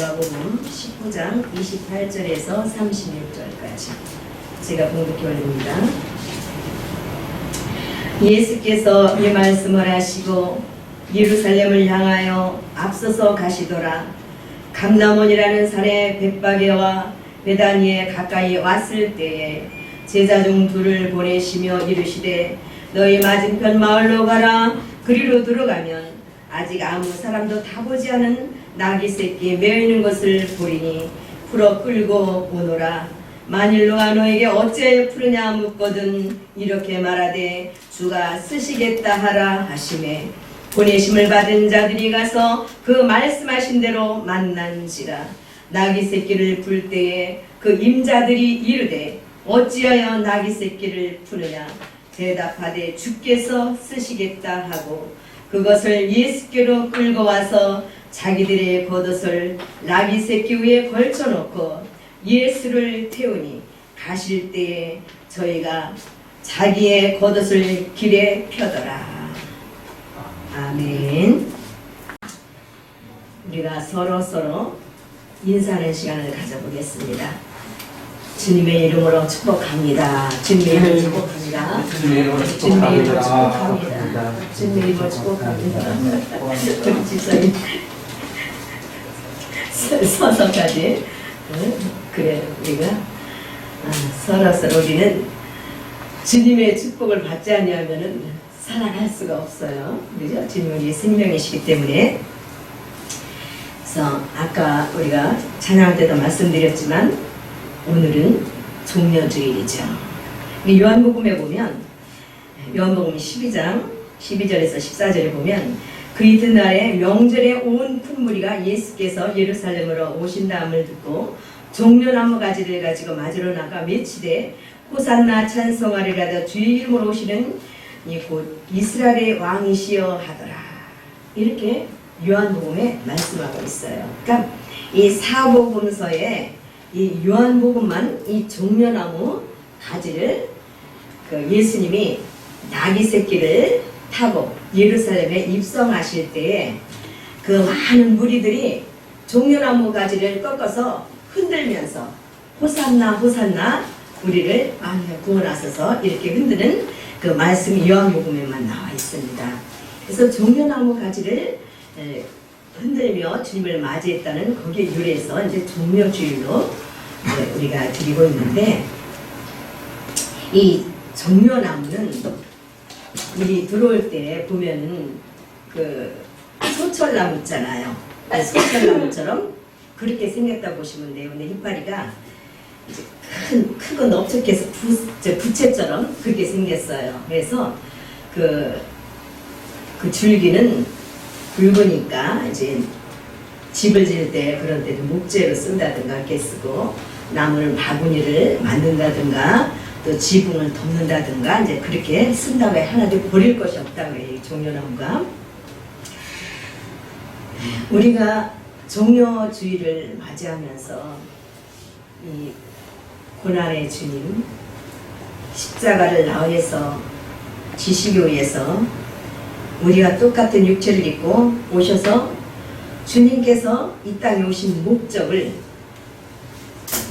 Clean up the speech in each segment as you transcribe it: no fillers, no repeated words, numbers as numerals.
누가복음 19장 28절에서 36절까지 제가 봉독해 올립니다. 예수께서 이 말씀을 하시고 예루살렘을 향하여 앞서서 가시더라. 감람원이라는 산의 벳바게와 베다니에 가까이 왔을 때에 제자 중 둘을 보내시며 이르시되 너희 맞은편 마을로 가라. 그리로 들어가면 아직 아무 사람도 타보지 않은 나귀 새끼 매어 있는 것을 보리니 풀어 끌고 오노라. 만일 너가 너에게 어찌하여 풀으냐 묻거든 이렇게 말하되 주가 쓰시겠다 하라 하시매 보내심을 받은 자들이 가서 그 말씀하신 대로 만난지라. 나귀 새끼를 풀 때에 그 임자들이 이르되 어찌하여 나귀 새끼를 푸느냐 대답하되 주께서 쓰시겠다 하고 그것을 예수께로 끌고 와서 자기들의 겉옷을 나귀 새끼 위에 걸쳐놓고 예수를 태우니 가실 때에 저희가 자기의 겉옷을 길에 펴더라. 아멘. 우리가 서로 인사하는 시간을 가져보겠습니다. 주님의 이름으로 축복합니다. 주님의 이름으로 축복합니다. 주님의 이름으로 축복합니다. 주님의 이름으로 축복합니다. 우리 집사님 서서까지 그래 우리가 서로 우리는 주님의 축복을 받지 아니하면은 살아갈 수가 없어요. 그죠? 주님 우리의 생명이시기 때문에. 그래서 아까 우리가 찬양할 때도 말씀드렸지만 오늘은 종려주일이죠. 요한복음에 보면 요한복음 12장 12절에서 14절에 보면 그 이튿날에 명절에 온 큰 무리가 예수께서 예루살렘으로 오신다함을 듣고 종려나무 가지를 가지고 맞으러 나가 외치되 호산나 찬송하리라도 주의 이름으로 오시는 이 곧 이스라엘의 왕이시여 하더라. 이렇게 요한복음에 말씀하고 있어요. 그러니까 이 사복음서에 이 요한복음만 이 종려나무 가지를 그 예수님이 나귀 새끼를 타고 예루살렘에 입성하실 때에 그 많은 무리들이 종려나무 가지를 꺾어서 흔들면서 호산나 호산나 우리를 구원하소서 이렇게 흔드는 그 말씀이 요한복음에만 나와 있습니다. 그래서 종려나무 가지를 흔들며 주님을 맞이했다는 거기에 유래해서 이제 종려주일로 우리가 드리고 있는데 이 종려나무는 우리 들어올 때 보면은 그 소철나무 있잖아요. 소철나무처럼 그렇게 생겼다고 보시면 돼요. 근데 이파리가 이제 크고 넓적해서 부채처럼 그렇게 생겼어요. 그래서 그 줄기는 굵으니까 이제 집을 지을 때 그런 때도 목재로 쓴다든가 이렇게 쓰고 나무는 바구니를 만든다든가 또 지붕을 덮는다든가 이제 그렇게 쓴 다음에 하나도 버릴 것이 없다고 해요. 이 종려나무가. 우리가 종려주일을 맞이하면서 이 고난의 주님 십자가를 나위해서 지시기 위해서 우리가 똑같은 육체를 입고 오셔서 주님께서 이 땅에 오신 목적을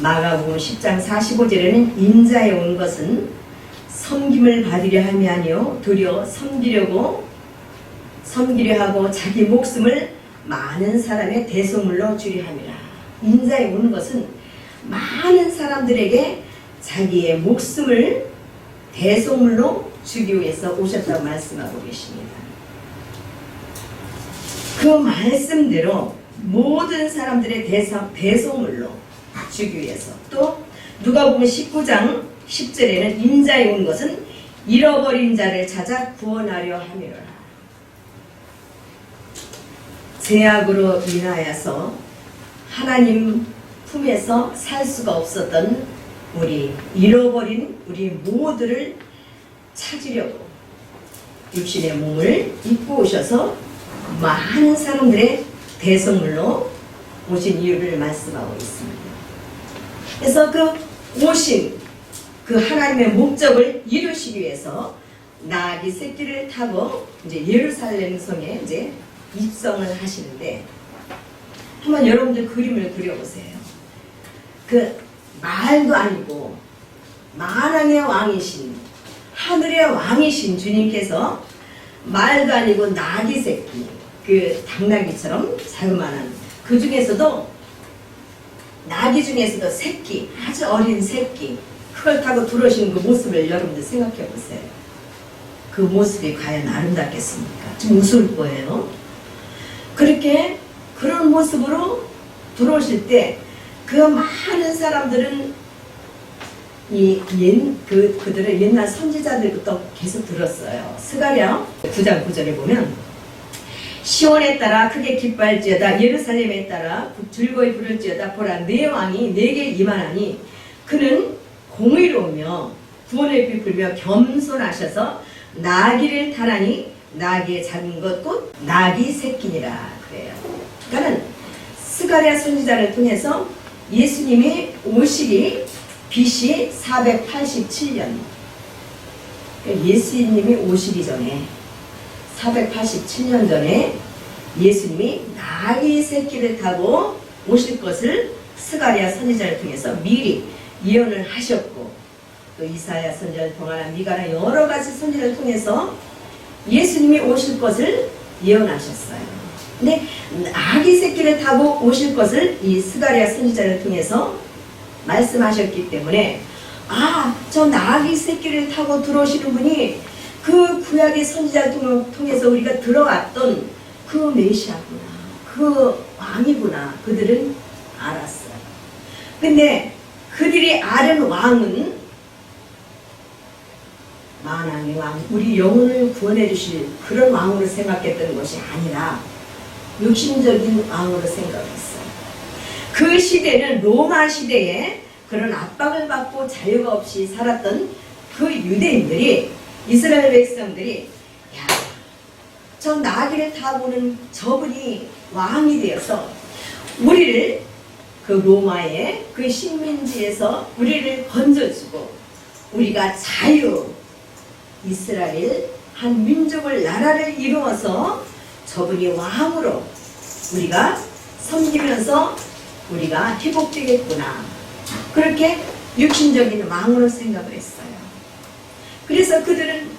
마가복음 10장 45절에는 인자에 온 것은 섬김을 받으려 함이 아니요 도리어 섬기려 하고 자기 목숨을 많은 사람의 대속물로 주려 함이라. 인자에 온 것은 많은 사람들에게 자기의 목숨을 대속물로 주기 위해서 오셨다고 말씀하고 계십니다. 그 말씀대로 모든 사람들의 대속물로 주기 위해서 또 누가복음 19장 10절에는 인자에 온 것은 잃어버린 자를 찾아 구원하려 함이로라. 죄악으로 인하여서 하나님 품에서 살 수가 없었던 우리 잃어버린 우리 모두를 찾으려고 육신의 몸을 입고 오셔서 많은 사람들의 대속물로 오신 이유를 말씀하고 있습니다. 그래서 그 오신 그 하나님의 목적을 이루시기 위해서 나귀 새끼를 타고 이제 예루살렘 성에 이제 입성을 하시는데 한번 여러분들 그림을 그려보세요. 그 말도 아니고 만왕의 왕이신, 하늘의 왕이신 주님께서 말도 아니고 나귀 새끼, 그 당나귀처럼 자그마한, 그 중에서도 나귀 중에서도 새끼, 아주 어린 새끼, 그걸 타고 들어오시는 그 모습을 여러분들 생각해 보세요. 그 모습이 과연 아름답겠습니까? 좀 무서울 거예요. 그렇게 그런 모습으로 들어오실 때 그 많은 사람들은 그들의 옛날 선지자들부터 계속 들었어요. 스가랴 9장 9절에 보면 시온에 따라 크게 기뻐할지어다, 예루살렘에 따라 즐거이 부를지어다. 보라, 내 왕이 내게 임하나니 그는 공의로우며 구원을 베풀며 겸손하셔서 나귀를 타라니 나귀의 작은 것 곧 나귀 새끼니라 그래요. 그러니까 스가랴 선지자를 통해서 예수님이 오시기 BC 487년, 예수님이 오시기 전에 487년 전에 예수님이 나귀 새끼를 타고 오실 것을 스가랴 선지자를 통해서 미리 예언을 하셨고, 또 이사야 선지자를 통하나 미가나 여러 가지 선지자를 통해서 예수님이 오실 것을 예언하셨어요. 근데 나귀 새끼를 타고 오실 것을 이 스가랴 선지자를 통해서 말씀하셨기 때문에, 아, 저 나귀 새끼를 타고 들어오시는 분이 그 구약의 선지자를 통해서 우리가 들어왔던 그 메시아구나, 그 왕이구나, 그들은 알았어요. 근데 그들이 아는 왕은 만왕의 왕, 우리 영혼을 구원해 주실 그런 왕으로 생각했던 것이 아니라 육신적인 왕으로 생각했어요. 그 시대는 로마 시대에 그런 압박을 받고 자유가 없이 살았던 그 유대인들이, 이스라엘 백성들이, 야, 저 나귀를 타고 오는 저분이 왕이 되어서 우리를 그 로마의 그 식민지에서 우리를 건져주고 우리가 자유, 이스라엘 한 민족을, 나라를 이루어서 저분이 왕으로 우리가 섬기면서 우리가 회복되겠구나, 그렇게 육신적인 왕으로 생각을 했어요. 그래서 그들은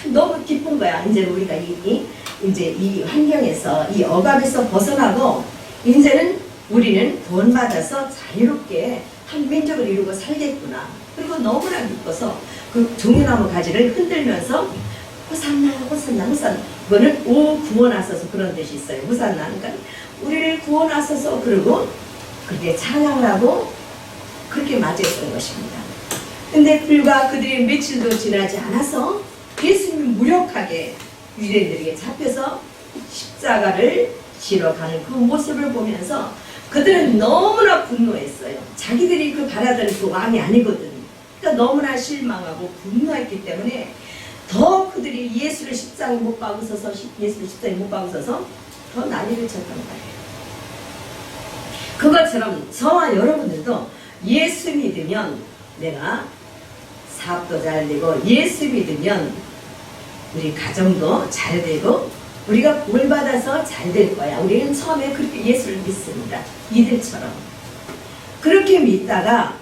너무 기쁜 거야. 이제 우리가 이제 이 환경에서, 이 억압에서 벗어나고 이제는 우리는 돈 받아서 자유롭게 한 민족을 이루고 살겠구나. 그리고 너무나 기뻐서 그 종려나무 가지를 흔들면서 호산나 호산나 호산나, 그거는 오 구원하소서 그런 뜻이 있어요. 호산나, 그러니까 우리를 구원하소서, 그러고 그렇게 찬양을 하고 그렇게 맞이했던 것입니다. 근데 불과 그들이 며칠도 지나지 않아서 예수님이 무력하게 유대인들에게 잡혀서 십자가를 지러 가는 그 모습을 보면서 그들은 너무나 분노했어요. 자기들이 그 바라던 그 왕이 아니거든. 그러니까 너무나 실망하고 분노했기 때문에 더 그들이 예수를 십자가에 못 박으셔서 더 난리를 쳤던 거예요. 그것처럼 저와 여러분들도 예수 믿으면 내가 사업도 잘 되고, 예수 믿으면 우리 가정도 잘 되고, 우리가 복 받아서 잘 될 거야. 우리는 처음에 그렇게 예수를 믿습니다. 이들처럼. 그렇게 믿다가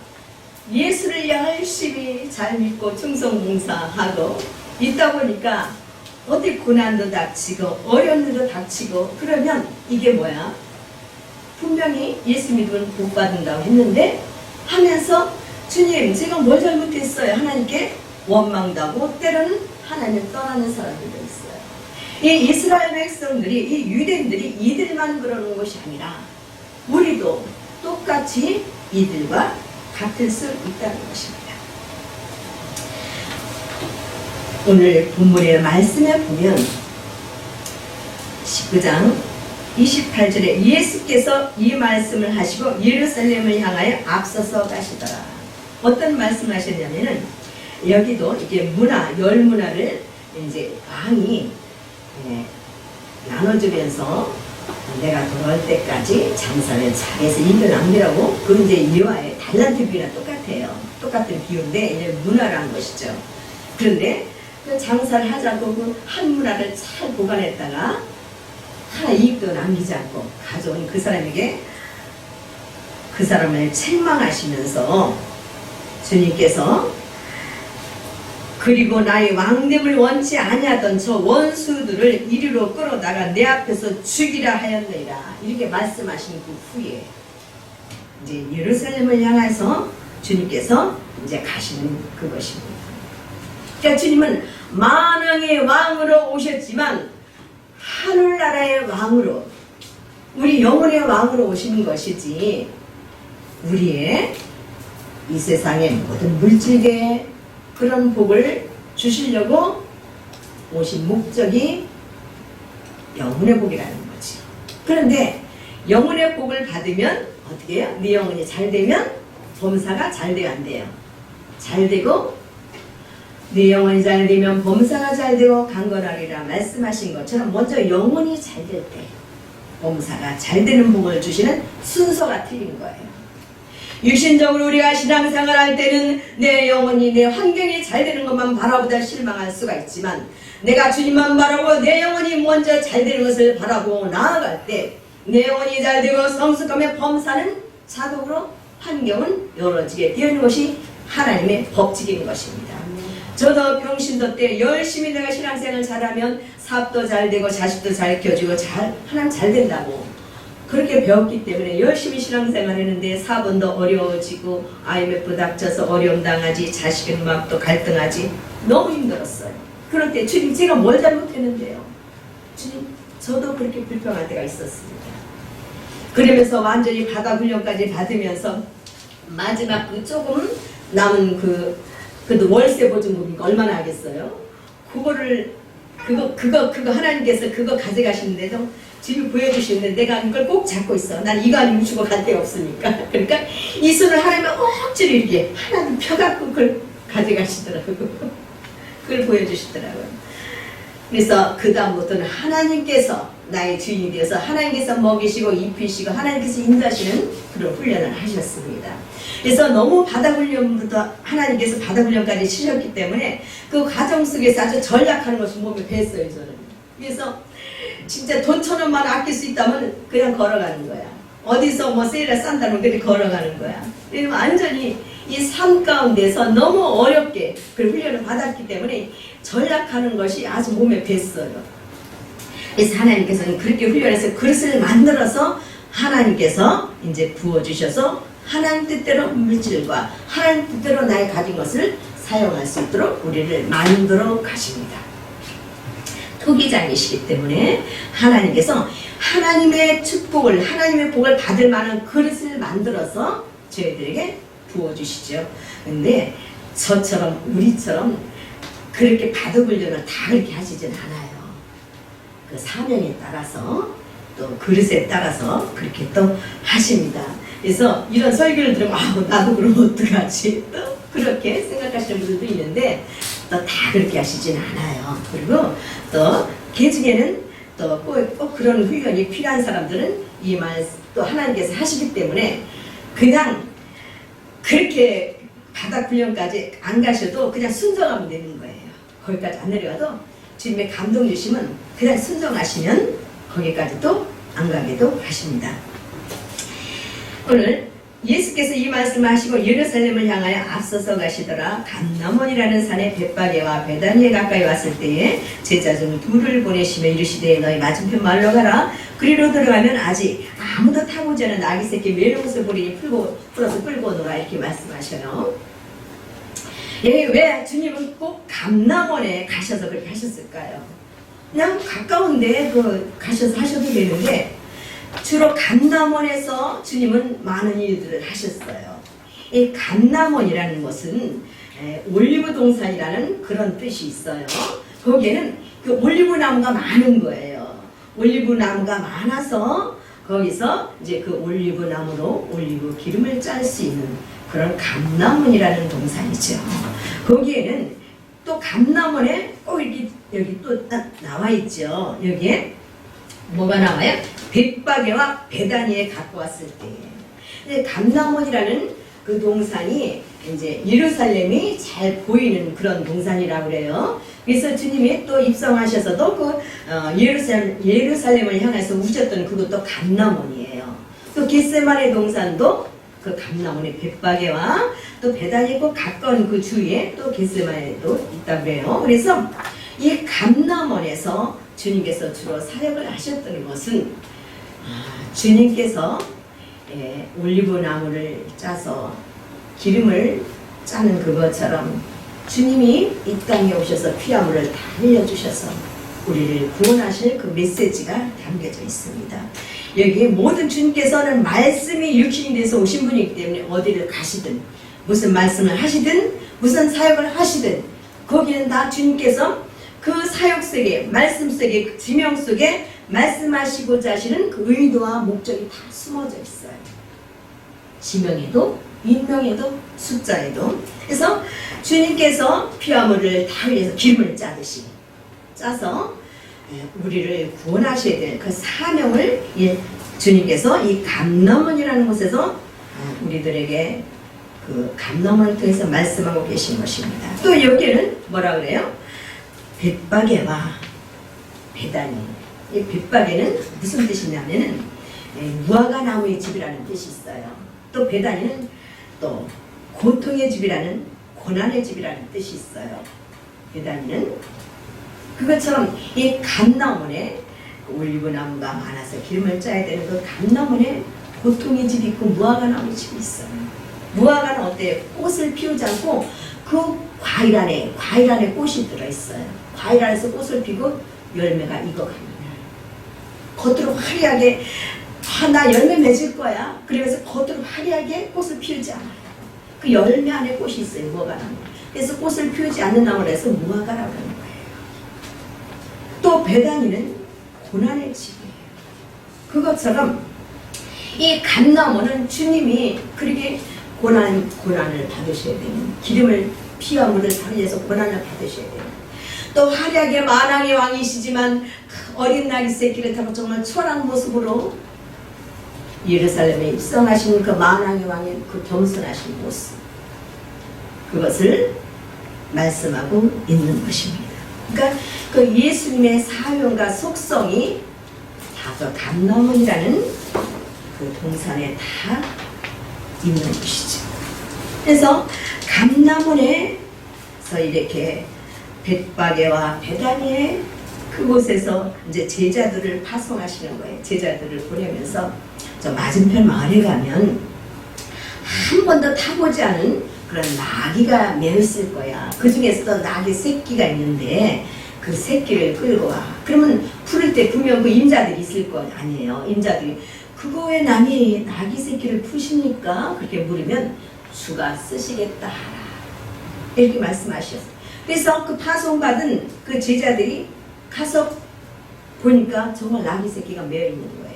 예수를 열심히 잘 믿고 충성봉사하고 있다 보니까 어디 고난도 닥치고 어려운 일도 닥치고, 그러면 이게 뭐야? 분명히 예수 믿으면 복 받는다고 했는데 하면서 주님, 제가 뭘 잘못했어요? 하나님께 원망도 하고 때로는 하나님을 떠나는 사람들도 있어요. 이 이스라엘 백성들이, 이 유대인들이 이들만 그러는 것이 아니라 우리도 똑같이 이들과 같을 수 있다는 것입니다. 오늘 본문의 말씀에 보면 19장 28절에 예수께서 이 말씀을 하시고 예루살렘을 향하여 앞서서 가시더라. 어떤 말씀을 하셨냐면은, 여기도 이게 문화, 열 문화를 이제 왕이 나눠주면서 내가 돌아올 때까지 장사를 잘해서 일을 남기라고, 그 이제 이와의 달란트 비유나 똑같아요. 똑같은 비유인데 이제 문화라는 것이죠. 그런데 그 장사를 하자고 그 한 문화를 잘 보관했다가 하나 이익도 남기지 않고 가져온 그 사람에게 그 사람을 책망하시면서 주님께서 그리고 나의 왕됨을 원치 아니하던 저 원수들을 이리로 끌어다가 내 앞에서 죽이라 하였느니라 이렇게 말씀하신 그 후에 이제 예루살렘을 향해서 주님께서 이제 가시는 그것입니다. 그러니까 주님은 만왕의 왕으로 오셨지만 하늘나라의 왕으로 우리 영혼의 왕으로 오시는 것이지 우리의 이 세상의 모든 물질계 그런 복을 주시려고 오신 목적이 영혼의 복이라는 거지. 그런데 영혼의 복을 받으면 어떻게 해요? 네 영혼이 잘 되면 범사가 잘 돼요, 안 돼요? 잘 되고 네 영혼이 잘 되면 범사가 잘 되고 강건하리라 말씀하신 것처럼 먼저 영혼이 잘 될 때 범사가 잘 되는 복을 주시는 순서가 틀린 거예요. 육신적으로 우리가 신앙생활 할 때는 내 영혼이 내 환경이 잘 되는 것만 바라보다 실망할 수가 있지만 내가 주님만 바라보고 내 영혼이 먼저 잘 되는 것을 바라보고 나아갈 때 내 영혼이 잘 되고 성숙하면 범사는 자동으로 환경은 열어지게 되는 것이 하나님의 법칙인 것입니다. 저도 병신도 때 열심히 내가 신앙생활 잘하면 사업도 잘 되고 자식도 잘 키워주고 하나님 잘 된다고 그렇게 배웠기 때문에 열심히 신앙생활 했는데 사업은 더 어려워지고 IMF 닥쳐서 어려움 당하지 자식은 막 또 갈등하지 너무 힘들었어요. 그럴 때 주님 제가 뭘 잘못했는데요. 주님 저도 그렇게 불평할 때가 있었습니다. 그러면서 완전히 바다 훈련까지 받으면서 마지막 그 조금 남은 그래도 월세 보증금이 얼마나 하겠어요? 그거 하나님께서 그거 가져가시는데 좀 집을 보여주시는데 내가 이걸 꼭 잡고 있어. 난 이거 아니면 주고 갈 데가 없으니까. 그러니까 이 손을 하나님은 억지로 이렇게 하나님 펴갖고 그걸 가져가시더라고요. 그걸 보여주시더라고요. 그래서 그 다음부터는 하나님께서 나의 주인이 되어서 하나님께서 먹이시고 입히시고 하나님께서 인도하시는 그런 훈련을 하셨습니다. 그래서 너무 바다훈련부터 하나님께서 바다훈련까지 치셨기 때문에 그 과정 속에서 아주 전략하는 것을 몸에 뱄어요 저는. 그래서 진짜 돈 1,000원만 아낄 수 있다면 그냥 걸어가는 거야. 어디서 뭐 세일에 싼다면 그렇게 걸어가는 거야. 그래서 완전히 이 삶 가운데서 너무 어렵게 그 훈련을 받았기 때문에 전략하는 것이 아주 몸에 뱄어요. 그래서 하나님께서는 그렇게 훈련해서 그릇을 만들어서 하나님께서 이제 부어주셔서 하나님 뜻대로 물질과 하나님 뜻대로 나의 가진 것을 사용할 수 있도록 우리를 만들어 가십니다. 토기장이시기 때문에 하나님께서 하나님의 축복을 하나님의 복을 받을 만한 그릇을 만들어서 저희들에게 부어주시죠. 근데 저처럼 우리처럼 그렇게 바둑훈련을 다 그렇게 하시진 않아요. 그 사명에 따라서 또 그릇에 따라서 그렇게 또 하십니다. 그래서 이런 설교를 들으면 나도 그러면 어떡하지? 또 그렇게 생각하시는 분들도 있는데 또 다 그렇게 하시진 않아요. 그리고 또 개중에는 또 꼭 그런 훈련이 필요한 사람들은 이 말 또 하나님께서 하시기 때문에 그냥 그렇게 바닥 훈련까지 안 가셔도 그냥 순종하면 되는 거예요. 거기까지 안 내려가도 주님의 감동 주시면 그냥 순종하시면 거기까지도 안 가게도 하십니다. 오늘 예수께서 이 말씀을 하시고 예루살렘을 향하여 앞서서 가시더라. 감람원이라는 산에 벳바게와 베다니에 가까이 왔을 때에 제자 중 2를 보내시며 이르시되 너희 맞은편 마을로 가라. 그리로 들어가면 아직 아무도 타보지 않은 아기 새끼 메롱스 보리니 풀어서 끌고 오너라 이렇게 말씀하셔요. 왜 주님은 꼭 감람원에 가셔서 그렇게 하셨을까요? 그냥 가까운데 가셔서 하셔도 되는데 주로 감람원에서 주님은 많은 일들을 하셨어요. 이 감람원이라는 것은 올리브 동산이라는 그런 뜻이 있어요. 거기에는 그 올리브 나무가 많은 거예요. 올리브 나무가 많아서 거기서 이제 그 올리브 나무로 올리브 기름을 짤 수 있는 그런 감람원이라는 동산이죠. 거기에는 또 감람원에 꼭 이렇게 여기 또 딱 나와 있죠. 여기에 뭐가 나와요? 벳바게와 베다니에 갖고 왔을 때. 감람원이라는 그 동산이 이제 예루살렘이 잘 보이는 그런 동산이라고 그래요. 그래서 주님이 또 입성하셔서도 그 예루살렘을 향해서 우셨던 그것도 감람원이에요. 또 겟세마네 동산도 그 감람원의 벳바게와 또 베다니고 가까운 그 주위에 또 겟세마네도 있다고 그래요. 그래서 이 감람원에서 주님께서 주로 사역을 하셨던 것은 주님께서 올리브 나무를 짜서 기름을 짜는 그것처럼 주님이 이 땅에 오셔서 피아물을 다 흘려주셔서 우리를 구원하실 그 메시지가 담겨져 있습니다. 여기에 모든 주님께서는 말씀이 육신이 돼서 오신 분이기 때문에 어디를 가시든 무슨 말씀을 하시든 무슨 사역을 하시든 거기는 다 주님께서 그 사역 속에 말씀 속에 그 지명 속에 말씀하시고자 하시는 그 의도와 목적이 다 숨어져 있어요. 지명에도 인명에도 숫자에도. 그래서 주님께서 피화물을 다 흘려서 기름을 짜서 우리를 구원하셔야 될 그 사명을 주님께서 이 감람원이라는 곳에서 우리들에게 그 감람원을 통해서 말씀하고 계신 것입니다. 또 여기는 뭐라 그래요? 벳바게와 베다니. 이 벳바게는 무슨 뜻이냐면은 무화과 나무의 집이라는 뜻이 있어요. 또 베다니는 또 고통의 집이라는 고난의 집이라는 뜻이 있어요. 베다니는 그것처럼 이 감람원에 올리브 나무가 많아서 기름을 짜야 되는 그 감람원에 고통의 집이 있고 무화과 나무의 집이 있어요. 무화과는 어때요? 꽃을 피우지 않고 그 과일 안에 꽃이 들어있어요. 과일 안에서 꽃을 피고 열매가 익어갑니다. 겉으로 화려하게 나 열매 맺을 거야. 그러면서 겉으로 화려하게 꽃을 피우지 않아요. 그 열매 안에 꽃이 있어요. 무화과 나무. 그래서 꽃을 피우지 않는 나무를 해서 무화과라고 하는 거예요. 또 베다니는 고난의 집이에요. 그것처럼 이 감람원은 주님이 그렇게 고난을 받으셔야 되는 기름을 피와 물을 달려서 고난을 받으셔야 되는 또 화려하게 만왕의 왕이시지만 어린 나귀 새끼를 타고 정말 초라한 모습으로 예루살렘에 입성하신 그 만왕의 왕의 그 겸손하신 모습 그것을 말씀하고 있는 것입니다. 그러니까 그 예수님의 사명과 속성이 다 그 감람원이라는 그 동산에 다 있는 것이죠. 그래서 감람원에서 이렇게 벳바게와 베다니에 그곳에서 이제 제자들을 파송하시는 거예요. 제자들을 보내면서 저 맞은편 마을에 가면 한 번도 타보지 않은 그런 나귀가 매여 있을 거야. 그 중에서도 나귀 새끼가 있는데 그 새끼를 끌고 와. 그러면 풀을 때 분명 그 임자들이 있을 거 아니에요. 임자들이 그거 왜 남이 나귀 새끼를 푸십니까? 그렇게 물으면 주가 쓰시겠다 하라. 이렇게 말씀하셨어요. 그래서 그 파송받은 그 제자들이 가서 보니까 정말 나귀 새끼가 매여 있는 거예요.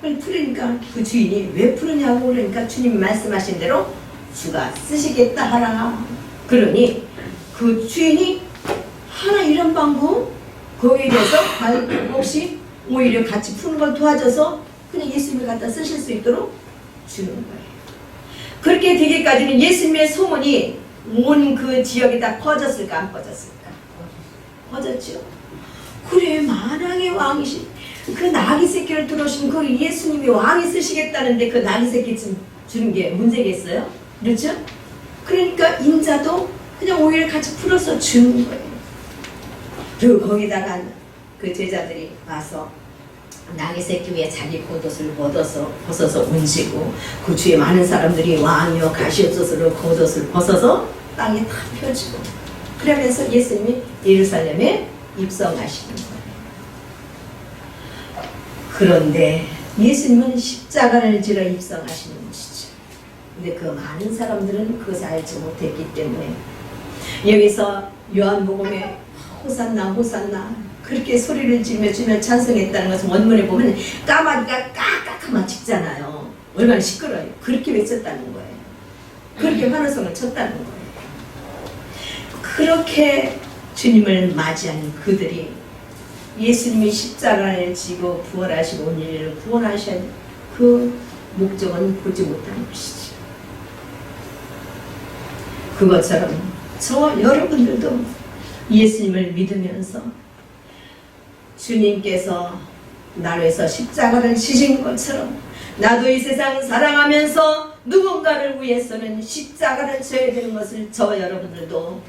그걸 풀으니까 그 주인이 왜 풀으냐고 그러니까 주님이 말씀하신 대로 주가 쓰시겠다 하라. 그러니 그 주인이 하나 이런 방법 거기에 대해서 혹시 오히려 같이 푸는 걸 도와줘서 그냥 예수님을 갖다 쓰실 수 있도록 주는 거예요. 그렇게 되기까지는 예수님의 소문이 온 그 지역에 다 퍼졌을까 안 퍼졌을까? 퍼졌죠. 그래 만왕의 왕이신 그 나귀 새끼를 들어오신 그 예수님이 왕이 쓰시겠다는데 그 나귀 새끼 주는 게 문제겠어요? 그렇죠? 그러니까 인자도 그냥 오히려 같이 풀어서 주는 거예요. 그리고 거기다가 그 제자들이 와서 나귀 새끼 위에 자기 겉옷을 벗어서 얹히고 그 주위에 많은 사람들이 왕이여 가시옵소서로 겉옷을 벗어서 땅에 다 펴주고 그러면서 예수님이 예루살렘에 입성하시는 거예요. 그런데 예수님은 십자가를 지러 입성하시는 것이죠. 근데 그 많은 사람들은 그것을 알지 못했기 때문에 여기서 요한복음에 호산나 호산나 그렇게 소리를 지르며 찬송했다는 것은 원문에 보면 까마귀가 까까까마 짖잖아요. 얼마나 시끄러워요. 그렇게 외쳤다는 거예요. 그렇게 환호성을 쳤다는 거예요. 그렇게 주님을 맞이한 그들이 예수님이 십자가를 지고 부활하시고 온 일을 구원하신 그 목적은 보지 못하는 것이죠. 그것처럼 저와 여러분들도 예수님을 믿으면서 주님께서 나를 위해서 십자가를 지신 것처럼 나도 이 세상 사랑하면서 누군가를 위해서는 십자가를 져야 되는 것을 저와 여러분들도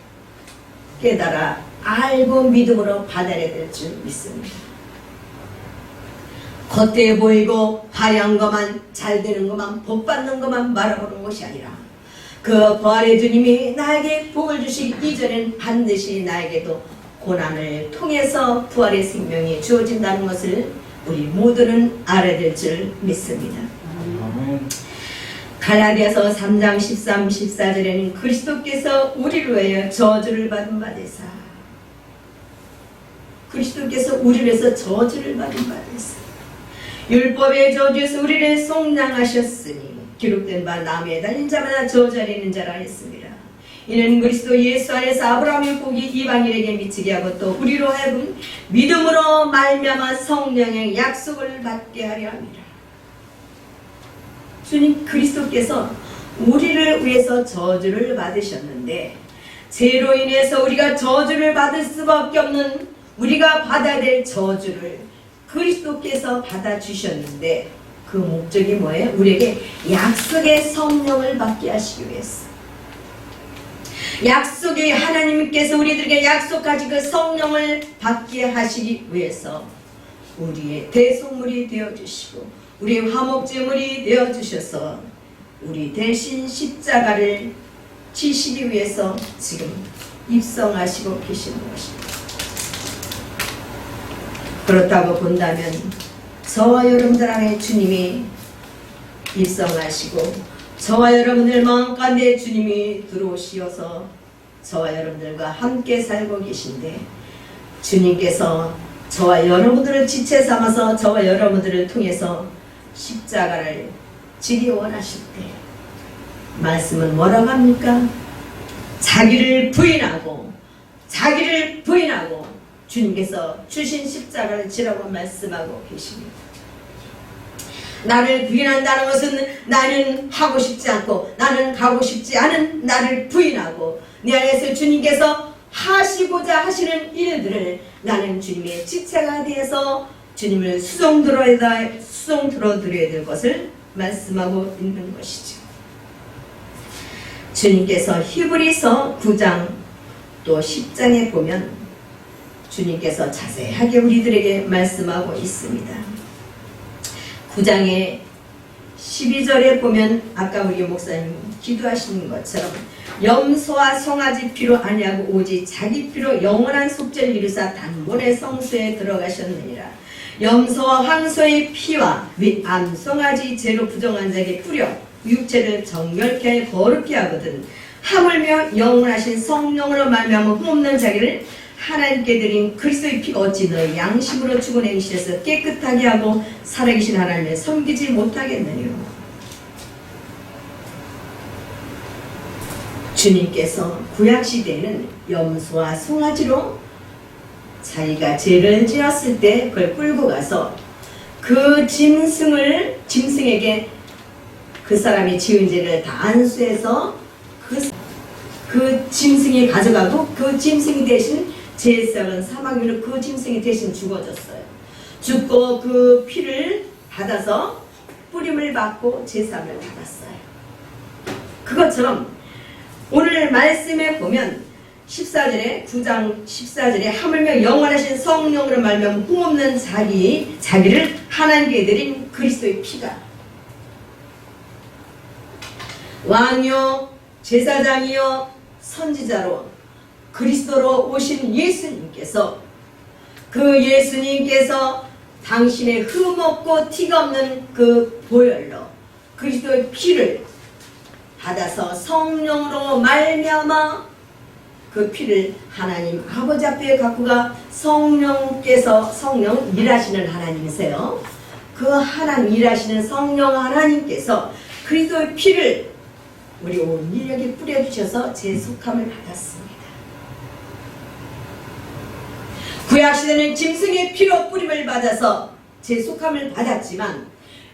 깨달아 알고 믿음으로 받아야 될 줄 믿습니다. 겉에 보이고 화려한 것만, 잘 되는 것만, 복 받는 것만 바라보는 것이 아니라 그 부활의 주님이 나에게 복을 주시기 이전엔 반드시 나에게도 고난을 통해서 부활의 생명이 주어진다는 것을 우리 모두는 알아야 될 줄 믿습니다. 갈라디아서 3장 13, 14절에는 그리스도께서 우리를 위하여 저주를 받은 바 되사, 그리스도께서 우리를 위해서 저주를 받은 바 되사 율법의 저주에서 우리를 속량하셨으니 기록된 바 나무에 달린 자마다 저주를 있는 자라 했습니다. 이는 그리스도 예수 안에서 아브라함의 복이 이방인에게 미치게 하고 또 우리로 하여금 믿음으로 말미암아 성령의 약속을 받게 하려 합니다. 주님 그리스도께서 우리를 위해서 저주를 받으셨는데 죄로 인해서 우리가 저주를 받을 수밖에 없는, 우리가 받아야 될 저주를 그리스도께서 받아주셨는데 그 목적이 뭐예요? 우리에게 약속의 성령을 받게 하시기 위해서. 약속의 하나님께서 우리들에게 약속하신 그 성령을 받게 하시기 위해서 우리의 대속물이 되어주시고 우리의 화목제물이 되어주셔서 우리 대신 십자가를 지시기 위해서 지금 입성하시고 계시는 것입니다. 그렇다고 본다면 저와 여러분들 안에 주님이 입성하시고 저와 여러분들 마음 가운데 주님이 들어오시어서 저와 여러분들과 함께 살고 계신데 주님께서 저와 여러분들을 지체 삼아서 저와 여러분들을 통해서 십자가를 지기 원하실 때 말씀은 뭐라고 합니까? 자기를 부인하고 주님께서 주신 십자가를 지라고 말씀하고 계십니다. 나를 부인한다는 것은 나는 하고 싶지 않고 나는 가고 싶지 않은 나를 부인하고 내 안에서 주님께서 하시고자 하시는 일들을 나는 주님의 지체가 되어서 주님을 수송들어 드려야 될 것을 말씀하고 있는 것이죠. 주님께서 히브리서 9장 또 10장에 보면 주님께서 자세하게 우리들에게 말씀하고 있습니다. 9장의 12절에 보면 아까 우리 목사님 기도하시는 것처럼 염소와 송아지 피로 아니하고 오직 자기 피로 영원한 속죄를 이루사 단번에 성소에 들어가셨느니라. 염소와 황소의 피와 암송아지 죄로 부정한 자에게 뿌려 육체를 정결케 거룩게 하거든 하물며 영원하신 성령으로 말미암아 흠없는 자기를 하나님께 드린 그리스도의 피가 어찌 너의 양심으로 죽은 행실에서 깨끗하게 하고 살아계신 하나님을 섬기지 못하겠느냐. 주님께서 구약시대에는 염소와 송아지로 자기가 죄를 지었을 때 그걸 끌고 가서 그 짐승에게 그 사람이 지은 죄를 다 안수해서 그 짐승이 가져가고 그 짐승이 대신 제사는 사망으로 그 짐승이 대신 죽어졌어요. 죽고 그 피를 받아서 뿌림을 받고 제사를 받았어요. 그것처럼 오늘 말씀에 보면 14절에 9장 14절에 하물며 영원하신 성령으로 말미암아 흠없는 자기를 하나님께 드린 그리스도의 피가 왕이요 제사장이요 선지자로 그리스도로 오신 예수님께서 그 예수님께서 당신의 흠없고 티가 없는 그 보혈로 그리스도의 피를 받아서 성령으로 말미암아 그 피를 하나님 아버지 앞에 갖고 가 성령 일하시는 하나님이세요. 그 하나님 일하시는 성령 하나님께서 그리스도의 피를 우리 온 인력에 뿌려주셔서 제속함을 받았습니다. 구약시대는 짐승의 피로 뿌림을 받아서 제속함을 받았지만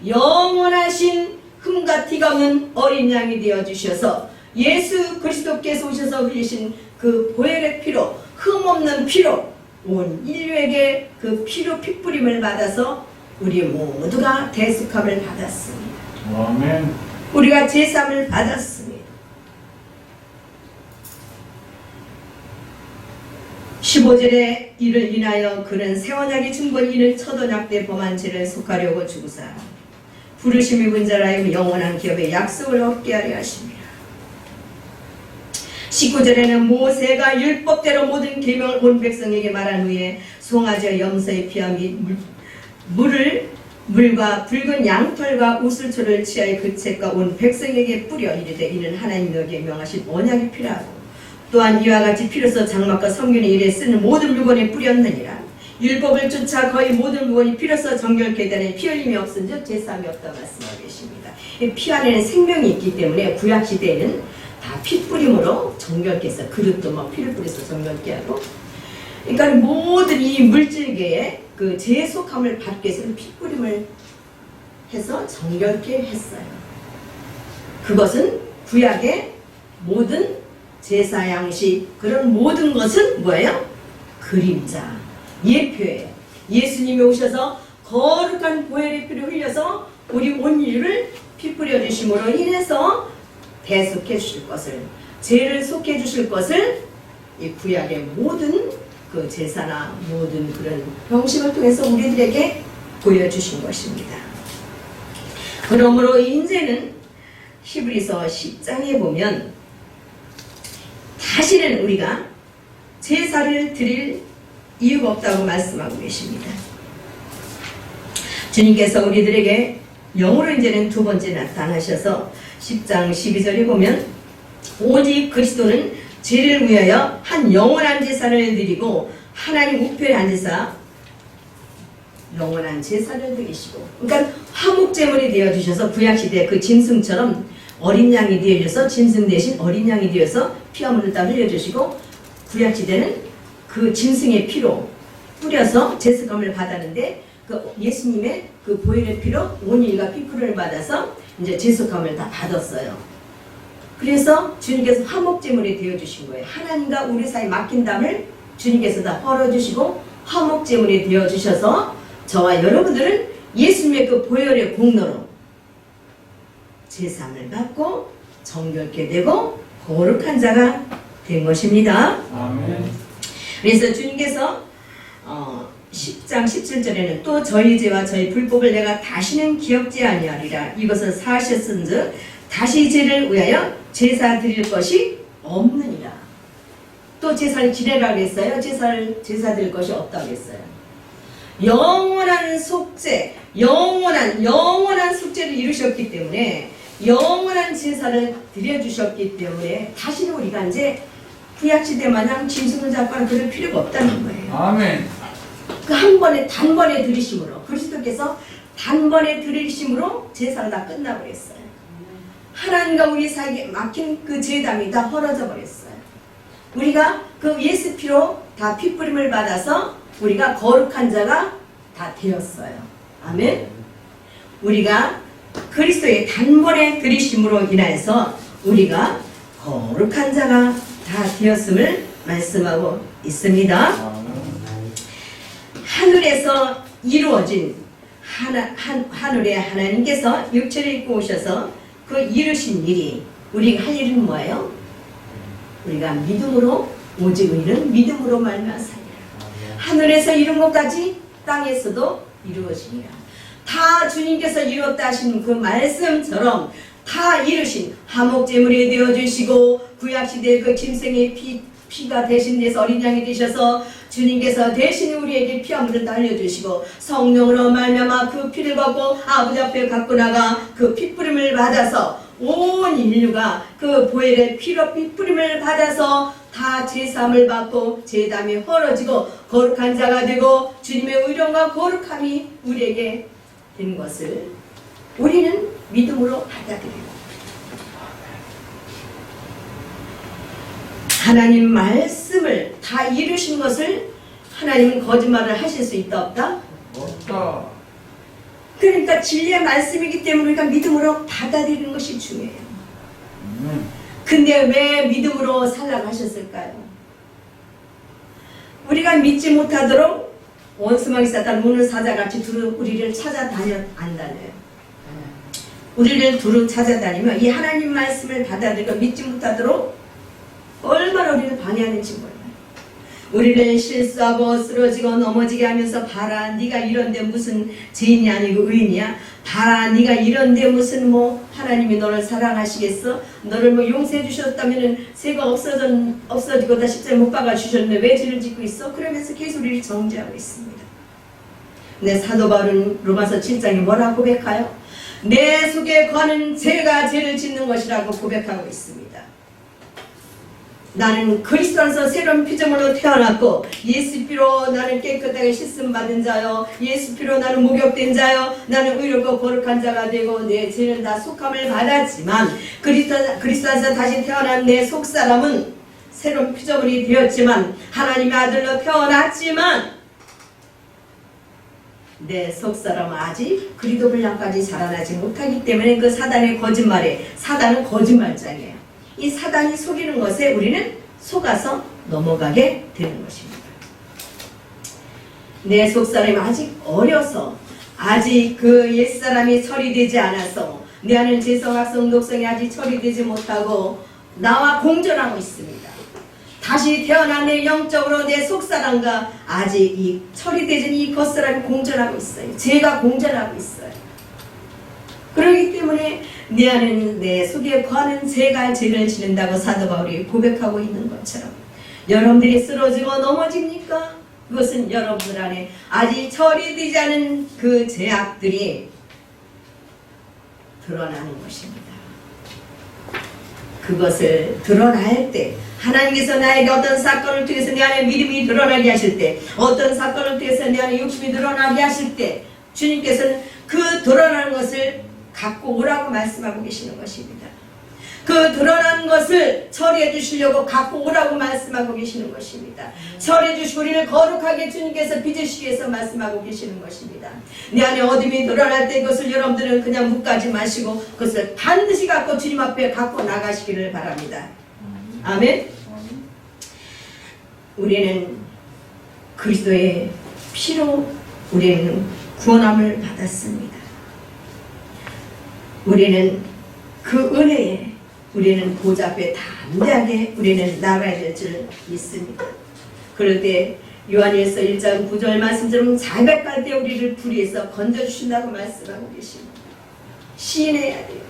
영원하신 흠과 티가 없는 어린 양이 되어주셔서 예수 그리스도께서 오셔서 흘리신 그 보혈의 피로, 흠없는 피로 온 인류에게 그 피로 핏부림을 받아서 우리 모두가 대속함을 받았습니다. 아멘. 우리가 제사함을 받았습니다. 15절에 이를 인하여 그는 새 언약의 증거인 이를 첫 언약 때 범한 죄를 속하려고 주구사 부르심 입은 자라여 영원한 기업의 약속을 얻게 하려 하십니다. 19절에는 모세가 율법대로 모든 계명을 온 백성에게 말한 후에 송아지와 염소의 피와 및 물과 붉은 양털과 우슬초를 취하여 그 책과 온 백성에게 뿌려 이르되 이는 하나님 너에게 명하신 언약의 피라고 또한 이와 같이 피로써 장막과 성균의 일에 쓰는 모든 물건에 뿌렸느니라. 율법을 쫓아 거의 모든 물건이 피로써 정결케 되는 피 흘림이 없은즉 제사함이 없다 말씀하고 계십니다. 피 안에는 생명이 있기 때문에 구약시대에는 다 핏뿌림으로 정결케 해서 그릇도 막 피를 뿌려서 정결케 하고 그러니까 모든 이 물질계에 그 제속함을 받기 위해서는 핏뿌림을 해서 정결케 했어요. 그것은 구약의 모든 제사 양식 그런 모든 것은 뭐예요? 그림자, 예표예요. 예수님이 오셔서 거룩한 보혈의 피를 흘려서 우리 온 인류를 피 뿌려 주심으로 인해서 대속해 주실 것을, 죄를 속해 주실 것을 이 구약의 모든 그 제사나 모든 그런 형식을 통해서 우리들에게 보여주신 것입니다. 그러므로 이제는 히브리서 10장에 보면 다시는 우리가 제사를 드릴 이유가 없다고 말씀하고 계십니다. 주님께서 우리들에게 영으로 이제는 두 번째 나타나셔서 10장 12절에 보면 오직 그리스도는 죄를 위하여 한 영원한 제사를 드리고 하나님 우편에 앉으사 영원한 제사를 드리시고 그러니까 화목제물이 되어주셔서 구약시대 그 짐승처럼 어린 양이 되어져서 짐승 대신 어린 양이 되어서 피와 물을 다 흘려주시고 구약시대는 그 짐승의 피로 뿌려서 제사감을 받았는데 그 예수님의 그 보혈의 피로 온 인류가 피풀을 받아서 이제 제사감을 다 받았어요. 그래서 주님께서 화목제물이 되어주신 거예요. 하나님과 우리 사이 막힌 담을 주님께서 다 헐어주시고 화목제물이 되어주셔서 저와 여러분들은 예수님의 그 보혈의 공로로 제사함을 받고 정결케 되고 거룩한 자가 된 것입니다. 아멘. 그래서 주님께서 10장 17절에는 또 저희 죄와 저희 불법을 내가 다시는 기억지 아니하리라. 이것은 사하셨은즉 다시 죄를 위하여 제사 드릴 것이 없느니라. 또 제사를 지내라 그랬어요. 제사 드릴 것이 없다고 그랬어요. 영원한 속죄, 영원한 속죄를 이루셨기 때문에 영원한 제사를 드려주셨기 때문에 다시는 우리가 이제 구약시대 마냥 짐승을 잡고 하는 그럴 필요가 없다는 거예요. 아멘. 그 한 번에 단번에 드리심으로 그리스도께서 단번에 드리심으로 제사가 다 끝나버렸어요. 하나님과 우리 사이에 막힌 그 죄담이 다 헐어져 버렸어요. 우리가 그 예수 피로 다 핏부림을 받아서 우리가 거룩한 자가 다 되었어요. 아멘. 우리가 그리스도의 단번에 드리심으로 인하여서 우리가 거룩한 자가 다 되었음을 말씀하고 있습니다. 하늘에서 이루어진 하늘의 하나님께서 육체를 입고 오셔서 그 이루신 일이 우리가 할 일은 뭐예요? 우리가 믿음으로 오직 우리는 믿음으로 말미암았으리라. 하늘에서 이룬 것까지 땅에서도 이루어지리라. 다 주님께서 이루었다 하시는 그 말씀처럼 다 이루신 화목제물이 되어주시고 구약시대의 그 짐승의 피가 대신돼서 어린 양이 되셔서 주님께서 대신 우리에게 피와 물을 날려주시고 성령으로 말미암아 그 피를 받고 아버지 앞에 갖고 나가 그 핏부림을 받아서 온 인류가 그 보혈의 피로 핏부림을 받아서 다 제사함을 받고 제담이 헐어지고 거룩한 자가 되고 주님의 의령과 거룩함이 우리에게 된 것을 우리는 믿음으로 받아들여요. 하나님 말씀을 다 이루신 것을 하나님은 거짓말을 하실 수 있다 없다? 없다. 그러니까 진리의 말씀이기 때문에 우리가 믿음으로 받아들이는 것이 중요해요. 그 근데 왜 믿음으로 살라고 하셨을까요? 우리가 믿지 못하도록 원수마귀 사탄 무는 사자같이 두루 우리를 찾아다녀 안 다녀요. 우리를 두루 찾아다니면 이 하나님 말씀을 받아들이고 믿지 못하도록 얼마나 우리를 방해하는지 몰라요. 우리를 실수하고 쓰러지고 넘어지게 하면서 봐라, 네가 이런데 무슨 죄인이 아니고 의인이야? 봐라, 네가 이런데 무슨 뭐 하나님이 너를 사랑하시겠어? 너를 뭐 용서해 주셨다면은 죄가 없어지고 다 십자가에 못 박아 주셨는데 왜 죄를 짓고 있어? 그러면서 계속 우리를 정죄하고 있습니다. 네, 사도 바울은 로마서 7장에 뭐라고 고백하여? 내 속에 거하는 죄가 죄를 짓는 것이라고 고백하고 있습니다. 나는 그리스도 안에서 새로운 피조물로 태어났고 예수 피로 나는 깨끗하게 씻음 받은 자요, 예수 피로 나는 목욕된 자요, 나는 의롭고 거룩한 자가 되고 내 죄는 다 속함을 받았지만 그리스도 안에서 다시 태어난 내 속사람은 새로운 피조물이 되었지만 하나님의 아들로 태어났지만 내 속사람은 아직 그리스도 분량까지 자라나지 못하기 때문에 그 사단의 거짓말에, 사단은 거짓말장이에요. 이 사단이 속이는 것에 우리는 속아서 넘어가게 되는 것입니다. 내 속사람이 아직 어려서, 아직 그 옛사람이 처리되지 않아서, 내 안에 죄성, 악성, 독성이 아직 처리되지 못하고 나와 공존하고 있습니다. 다시 태어난 내 영적으로 내 속사람과 아직 이 처리되지 않은 이 겉사람이 공존하고 있어요. 죄가 공존하고 있어요. 그렇기 때문에 내 안에는 내 속에 거하는 죄가 죄를 지른다고 사도 바울이 고백하고 있는 것처럼 여러분들이 쓰러지고 넘어집니까? 그것은 여러분들 안에 아직 처리되지 않은 그 죄악들이 드러나는 것입니다. 그것을 드러날 때 하나님께서 나에게 어떤 사건을 통해서 내 안에 믿음이 드러나게 하실 때, 어떤 사건을 통해서 내 안에 욕심이 드러나게 하실 때 주님께서는 그 드러나는 것을 갖고 오라고 말씀하고 계시는 것입니다. 그 드러난 것을 처리해 주시려고 갖고 오라고 말씀하고 계시는 것입니다. 처리해 주시고 우리를 거룩하게 주님께서 빚으시기 위해서 말씀하고 계시는 것입니다. 내 안에 어둠이 드러날 때 그것을 여러분들은 그냥 묵가지 마시고 그것을 반드시 갖고 주님 앞에 갖고 나가시기를 바랍니다. 아멘. 우리는 그리스도의 피로 우리는 구원함을 받았습니다. 우리는 그 은혜에 우리는 보좌 앞에 담대하게 우리는 나가야 될 줄 믿습니다. 그럴 때 요한일서 1장 9절 말씀처럼 자백할 때 우리를 불의에서 건져주신다고 말씀하고 계십니다. 시인해야 돼요.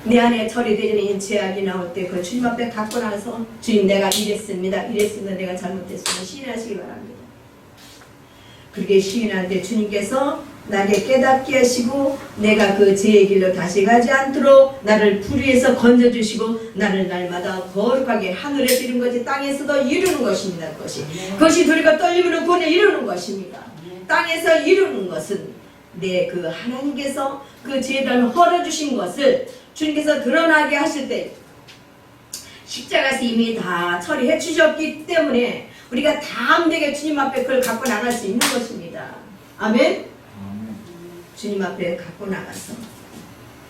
내 안에 처리되는 죄악이 나올 때 그 주님 앞에 갖고 나서 주님 내가 이랬습니다. 내가 잘못했습니다. 시인하시기 바랍니다. 그렇게 시인할 때 주님께서 나에게 깨닫게 하시고 내가 그 죄의 길로 다시 가지 않도록 나를 불의에서 건져주시고 나를 날마다 거룩하게 하늘에서 이룬 것이 땅에서도 이루는 것입니다. 그것이 우리가 떨림으로 구원에 이루는 것입니다. 땅에서 이루는 것은 내 그 하나님께서 그 죄를 헐어주신 것을 주님께서 드러나게 하실 때 십자가에서 이미 다 처리해 주셨기 때문에 우리가 담대하게 주님 앞에 그걸 갖고 나갈 수 있는 것입니다. 아멘. 주님 앞에 갖고 나가서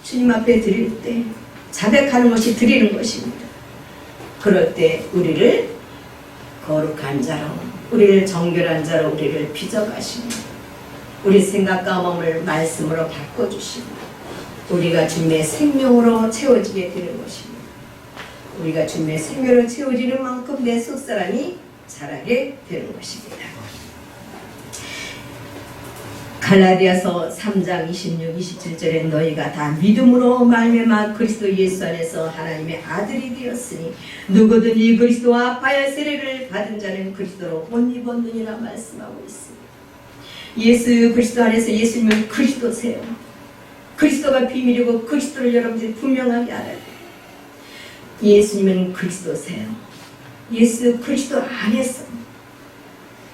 주님 앞에 드릴 때 자백하는 것이 드리는 것입니다. 그럴 때 우리를 거룩한 자로, 우리를 정결한 자로 우리를 빚어가시고 우리 생각과 마음을 말씀으로 바꿔주시고 우리가 주님의 생명으로 채워지게 되는 것입니다. 우리가 주님의 생명으로 채워지는 만큼 내 속사람이 자라게 되는 것입니다. 갈라디아서 3장 26, 27절에 너희가 다 믿음으로 말미암아 그리스도 예수 안에서 하나님의 아들이 되었으니 누구든 이 그리스도와 합하여 세례를 받은 자는 그리스도로 옷 입었느니라 말씀하고 있습니다. 예수 그리스도 안에서 예수님은 그리스도세요. 그리스도가 비밀이고 그리스도를 여러분들이 분명하게 알아야 돼요. 예수님은 그리스도세요. 예수 그리스도 안에서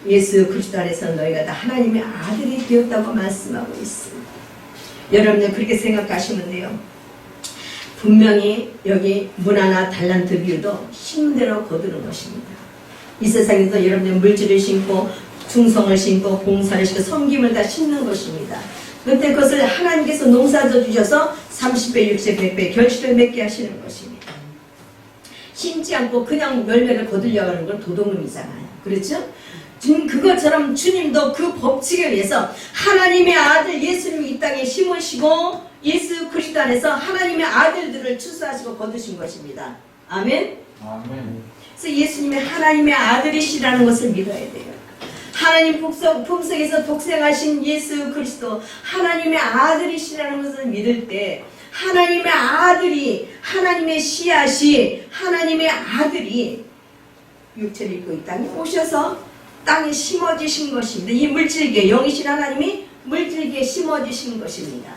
예수 그리스도 안에서 너희가 다 하나님의 아들이 되었다고 말씀하고 있습니다. 여러분들 그렇게 생각하시면 돼요. 분명히 여기 문화나 달란트 비유도 심는 대로 거두는 것입니다. 이 세상에서 여러분들 물질을 심고 충성을 심고 봉사를 시켜 섬김을 다 심는 것입니다. 그때 그것을 하나님께서 농사져 주셔서 30배, 60배, 100배 결실을 맺게 하시는 것입니다. 심지 않고 그냥 열매를 거두려고 하는 건 도둑놈이잖아요. 그렇죠? 그것처럼 주님도 그 법칙에 의해서 하나님의 아들 예수님이 이 땅에 심으시고 예수 그리스도 안에서 하나님의 아들들을 출산하시고 거두신 것입니다. 아멘? 아멘. 그래서 예수님이 하나님의 아들이시라는 것을 믿어야 돼요. 하나님 품속에서 독생하신 예수 그리스도 하나님의 아들이시라는 것을 믿을 때 하나님의 아들이 하나님의 씨앗이 하나님의 아들이 육체를 입고 이 땅에 오셔서 땅에 심어지신 것입니다. 이 물질계 영이신 하나님이 물질계에 심어지신 것입니다.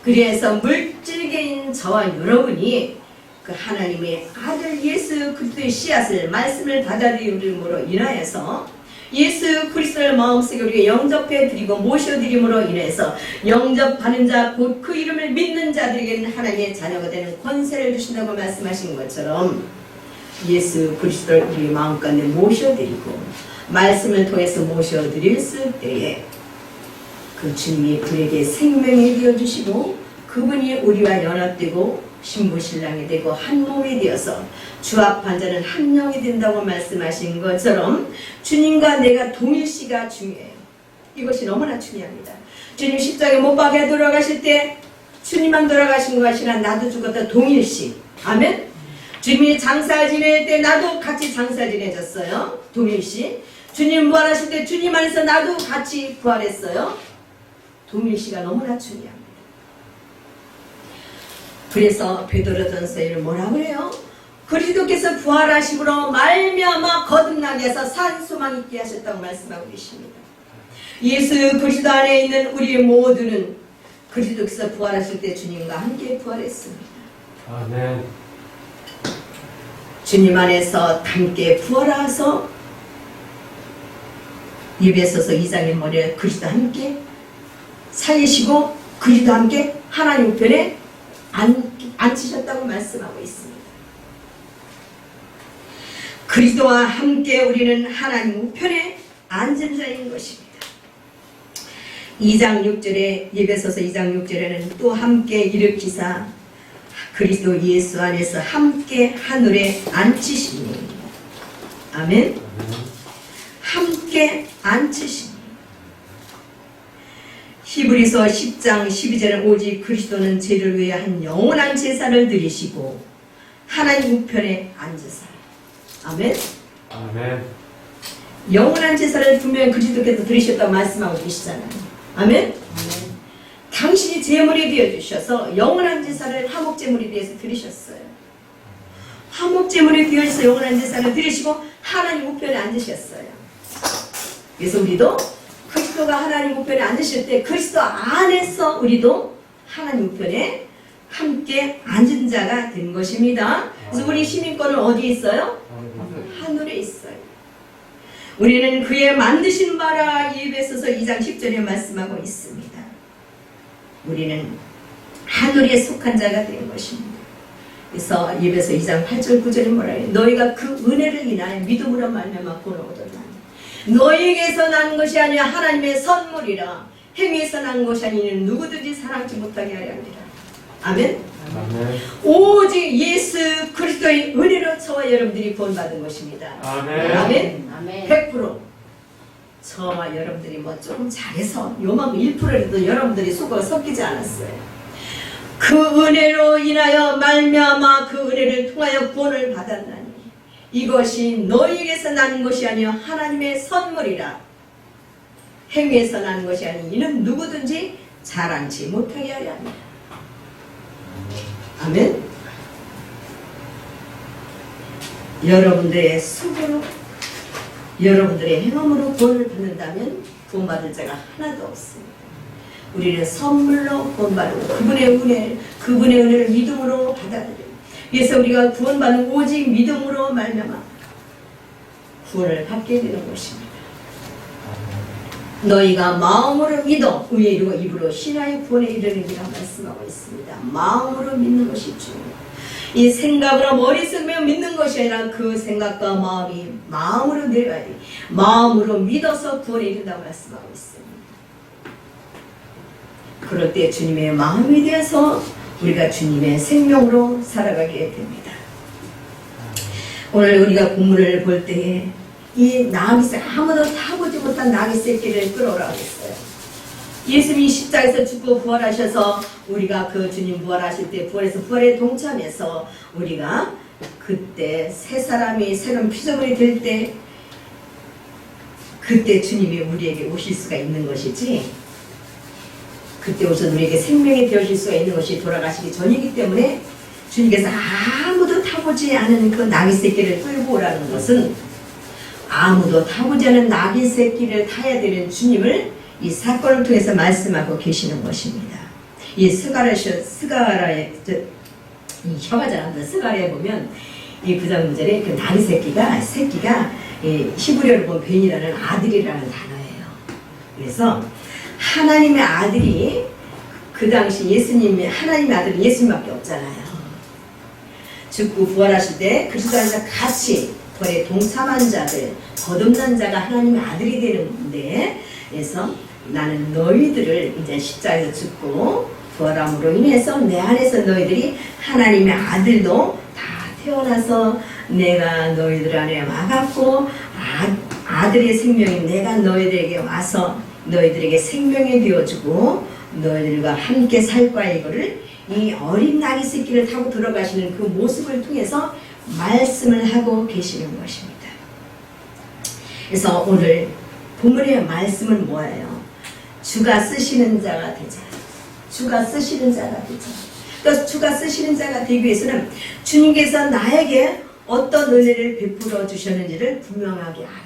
그래서 물질계인 저와 여러분이 그 하나님의 아들 예수 그리스도의 씨앗을 말씀을 받아들임으로 인하여서 예수 그리스도를 마음속에 우리가 영접해 드리고 모셔드림으로 인해서 영접하는 자 곧 그 이름을 믿는 자들에게는 하나님의 자녀가 되는 권세를 주신다고 말씀하신 것처럼 예수 그리스도를 우리 마음가운데 모셔드리고 말씀을 통해서 모셔드렸을 때에 그 주님이 그에게 생명이 되어주시고 그분이 우리와 연합되고 신부신랑이 되고 한 몸이 되어서 주합한 자는 한 명이 된다고 말씀하신 것처럼 주님과 내가 동일시가 중요해요. 이것이 너무나 중요합니다. 주님 십자가에 못 박혀 돌아가실 때 주님만 돌아가신 것이 아니라 나도 죽었다 동일시. 아멘? 주님이 장사 지낼 때 나도 같이 장사 지내졌어요. 동일시. 주님 부활하실 때 주님 안에서 나도 같이 부활했어요. 동일시가 너무나 중요합니다. 그래서 베드로전서에 뭐라 그래요? 그리스도께서 부활하심으로 말미암아 거듭나게 해서 산 소망 있게 하셨다고 말씀하고 계십니다. 예수 그리스도 안에 있는 우리 모두는 그리스도께서 부활하실 때 주님과 함께 부활했습니다. 아멘. 주님 안에서 함께 부활하서 예배소서 2장의 머리에 그리스도 함께 살리시고 그리스도 함께 하나님 우편에 앉히셨다고 말씀하고 있습니다. 그리스도와 함께 우리는 하나님 우편에 앉은 자인 것입니다. 2장 6절에 예배소서 2장 6절에는 또 함께 일으키사 그리스도 예수 안에서 함께 하늘에 앉히시니 아멘. 함께 앉히시니 히브리서 10장 12절에 오직 그리스도는 죄를 위해 한 영원한 제사를 드리시고 하나님 우편에 앉으사 아멘. 아멘. 영원한 제사를 분명히 그리스도께서 드리셨다고 말씀하고 계시잖아요. 아멘. 당신이 제물이 되어주셔서 영원한 제사를 화목제물에 대해서 드리셨어요. 화목제물에 되어서 영원한 제사를 드리시고 하나님 우편에 앉으셨어요. 그래서 우리도 그리스도가 하나님 우편에 앉으실 때 그리스도 안에서 우리도 하나님 우편에 함께 앉은 자가 된 것입니다. 그래서 우리 시민권은 어디에 있어요? 하늘에 있어요. 우리는 그의 만드신 바라 예배소서 2장 10절에 말씀하고 있습니다. 우리는 하늘에 속한 자가 된 것입니다. 그래서 예배소 2장 8절 9절에 뭐라 해요? 너희가 그 은혜를 인하여 믿음으로 말미암아 구원을 얻었나니 너희에게서 난 것이 아니라 하나님의 선물이라 행위에서 난 것이 아니니 누구든지 사랑치 못하게 하려 합니다. 아멘. 아멘. 오직 예수 그리스도의 은혜로 저와 여러분들이 구원받은 것입니다. 아멘. 아멘. 아멘. 100% 저와 여러분들이 뭐 조금 잘해서 요만큼 1%라도 여러분들이 속어 섞이지 않았어요. 그 은혜로 인하여 말미암아 그 은혜를 통하여 구원을 받았나니 이것이 너희에게서 나는 것이 아니요 하나님의 선물이라 행위에서 나는 것이 아니 이는 누구든지 자랑치 못하게 하려 합니다. 아멘. 여러분들의 속으로 여러분들의 행함으로 구원을 받는다면 구원받을 자가 하나도 없습니다. 우리는 선물로 구원받고 그분의 은혜를 믿음으로 받아들여요. 그래서 우리가 구원받는 오직 믿음으로 말미암아 구원을 받게 되는 것입니다. 너희가 마음으로 믿어 의에 이르고 입으로 신하여 구원에 이르느니라 말씀하고 있습니다. 마음으로 믿는 것이 중요해요. 이 생각으로 머릿속에 믿는 것이 아니라 그 생각과 마음이 마음으로 내려야 돼. 마음으로 믿어서 구원에 이른다고 말씀하고 있습니다. 그럴 때 주님의 마음이 되어서 우리가 주님의 생명으로 살아가게 됩니다. 오늘 우리가 본문을 볼 때에 이 나귀 새끼, 아무도 타보지 못한 나귀 새끼를 끌어오라고 했어요. 예수님이 십자가에서 죽고 부활하셔서 우리가 그 주님 부활하실 때 부활해서 부활에 동참해서 우리가 그때 새 사람이 새로운 피조물이 될 때 그때 주님이 우리에게 오실 수가 있는 것이지, 그때 오셔서 우리에게 생명이 되어질 수가 있는 것이 돌아가시기 전이기 때문에 주님께서 아무도 타보지 않은 그 나귀 새끼를 끌고 오라는 것은 아무도 타보지 않은 나귀 새끼를 타야 되는 주님을 이 사건을 통해서 말씀하고 계시는 것입니다. 이 스가랴의 이 혀가 잘한다. 스가랴에 보면 이 9장 9절에 그 나귀 새끼가 히브리어로 보면 벤이라는 아들이라는 단어예요. 그래서 하나님의 아들이 그 당시 예수님이 하나님의 아들은 예수님밖에 없잖아요. 죽고 부활하실 때 그리스도 안에서 같이 부활에 동참한 자들, 거듭난 자가 하나님의 아들이 되는 건데, 그래서 나는 너희들을 이제 십자가에서 죽고 부활함으로 인해서 내 안에서 너희들이 하나님의 아들도 다 태어나서 내가 너희들 안에 와갖고 아들의 생명이 내가 너희들에게 와서 너희들에게 생명이 되어주고 너희들과 함께 살 거야. 이거를 이 어린 나귀 새끼를 타고 들어가시는 그 모습을 통해서 말씀을 하고 계시는 것입니다. 그래서 오늘 본문의 말씀은 뭐예요? 주가 쓰시는 자가 되자. 주가 쓰시는 자가 되자. 그러니까 주가 쓰시는 자가 되기 위해서는 주님께서 나에게 어떤 은혜를 베풀어 주셨는지를 분명하게 알아야 돼요.